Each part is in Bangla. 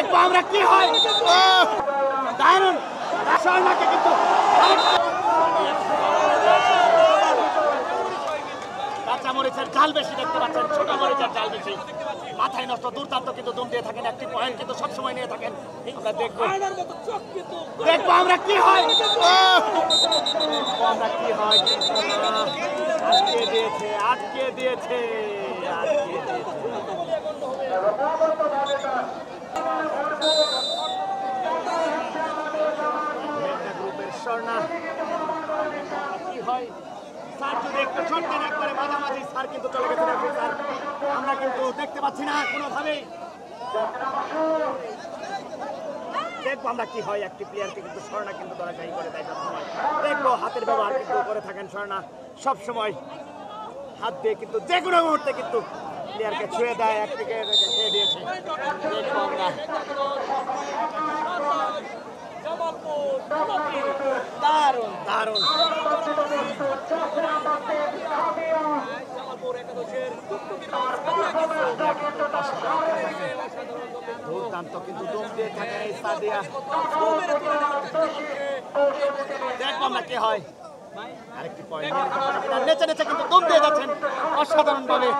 দেখবো আমরা কি হয়। দারুণ স্বর্ণাকে কিন্তু কাঁচা মরিচের জাল বেশি দেখতে পাচ্ছেন, ছোট মরিচের জাল বেশি, মাথায় নষ্ট দুর্দান্ত কিন্তু দম দিয়ে থাকেন, একটি পয়েন্ট কিন্তু সবসময় নিয়ে থাকেন। আমরা দেখবো আমরা কি হয়। আমরা কি হয়, আটকে দিয়েছে আটকে দিয়েছে আটকে দিয়েছে। গ্রুপের স্বর্ণা কি হয়, স্যার যদি একটু শট দেন একবারে মাঝামাঝি, স্যার কিন্তু চলে গেছেন স্যার, আমরা কিন্তু দেখতে পাচ্ছি না কোনোভাবেই। দেখবো আমরা কি হয়, একটি প্লেয়ারকে কিন্তু স্বর্ণা কিন্তু ধরাশায়ী করে দেয় সবসময়। দেখবো হাতের ব্যবহার কিন্তু করে থাকেন স্বর্ণা সবসময়, হাত দিয়ে কিন্তু যে কোনো মুহূর্তে কিন্তু প্লেয়ারকে ছুঁয়ে দেয়, একদিকে খেয়ে দিয়েছে। দেখবো আমরা দারুণ দারুণ দুর্দান্ত কিন্তু দম দিয়ে থাকে এই সাদিয়া। দেখবো আমরা কি হয়, আরেকটি পয়েন্ট নেচে নেচে কিন্তু দম দিয়ে যাচ্ছেন অসাধারণ ভাবে।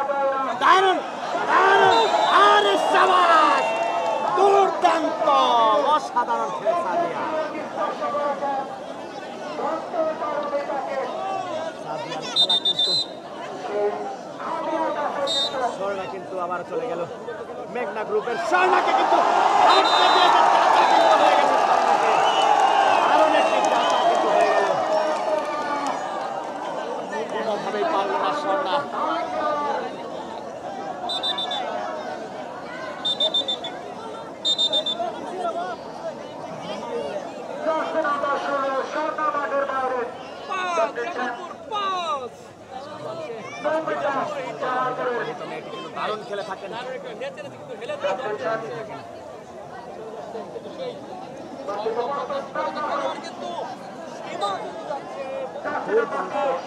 দারুণ দারুণ আরে শাবাশ, দুর্দান্ত অসাধারণ খেলে সাদিয়া। সাদিয়ার খেলা কিন্তু স্বর্ণা কিন্তু আবার চলে গেল। মেঘনা গ্রুপের স্বর্ণাকে কিন্তু কোনোভাবেই পারল না স্বর্ণা। দারুণ খেলে থাকেন,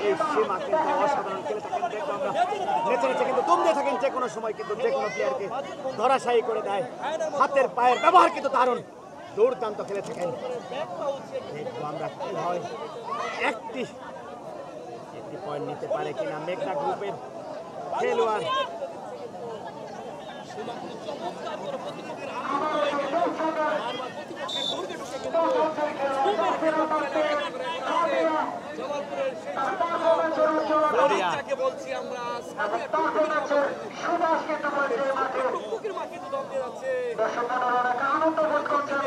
এই সীমা কিন্তু অসাধারণ খেলে থাকেন। দেখবো আমরা নেচে নেচে কিন্তু দম দিয়ে থাকেন, যে কোনো সময় কিন্তু যে কোনো প্লেয়ারকে ধরাশায়ী করে দেয়। হাতের পায়ের ব্যবহার কিন্তু দারুণ দুর্দান্ত খেলে থাকেন। দেখবো আমরা কি হয়, একটি পয়েন্ট নিতে পারে কিনা মেঘনা গ্রুপের খেলোয়াড়। বলছি আমরা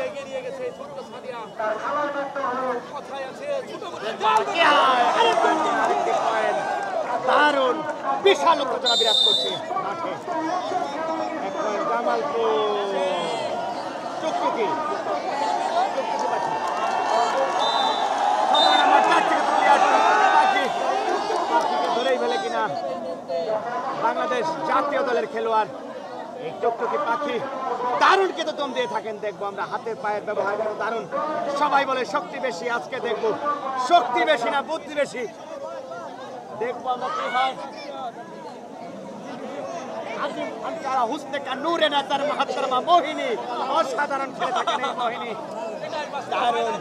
এগিয়ে গেছে ছোট্ট সাদিয়া, কথায় আছে দারুণ বিশাল উত্তেজনা বিরাজ করছে মাঠে। এখন জামালপুর টুকটুকি ধরেই ফেলে কিনা বাংলাদেশ জাতীয় দলের খেলোয়াড় এই টুকটুকি পাখি। দারুণ কিন্তু দম দিয়ে থাকেন। দেখবো আমরা হাতের পায়ের ব্যবহার কিন্তু দারুণ। সবাই বলে শক্তি বেশি, আজকে দেখবো শক্তি বেশি না বুদ্ধি বেশি। দেখবো আমরা কি হয়। হুসনে কা নূরে নজর মহতরমা মোহিনী, অসাধারণ খেলে থাকেন এই মোহিনী। দারুণ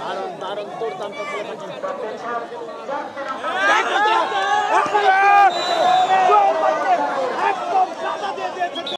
দারুণ দারুণ দুর্দান্ত খেলে থাকেন।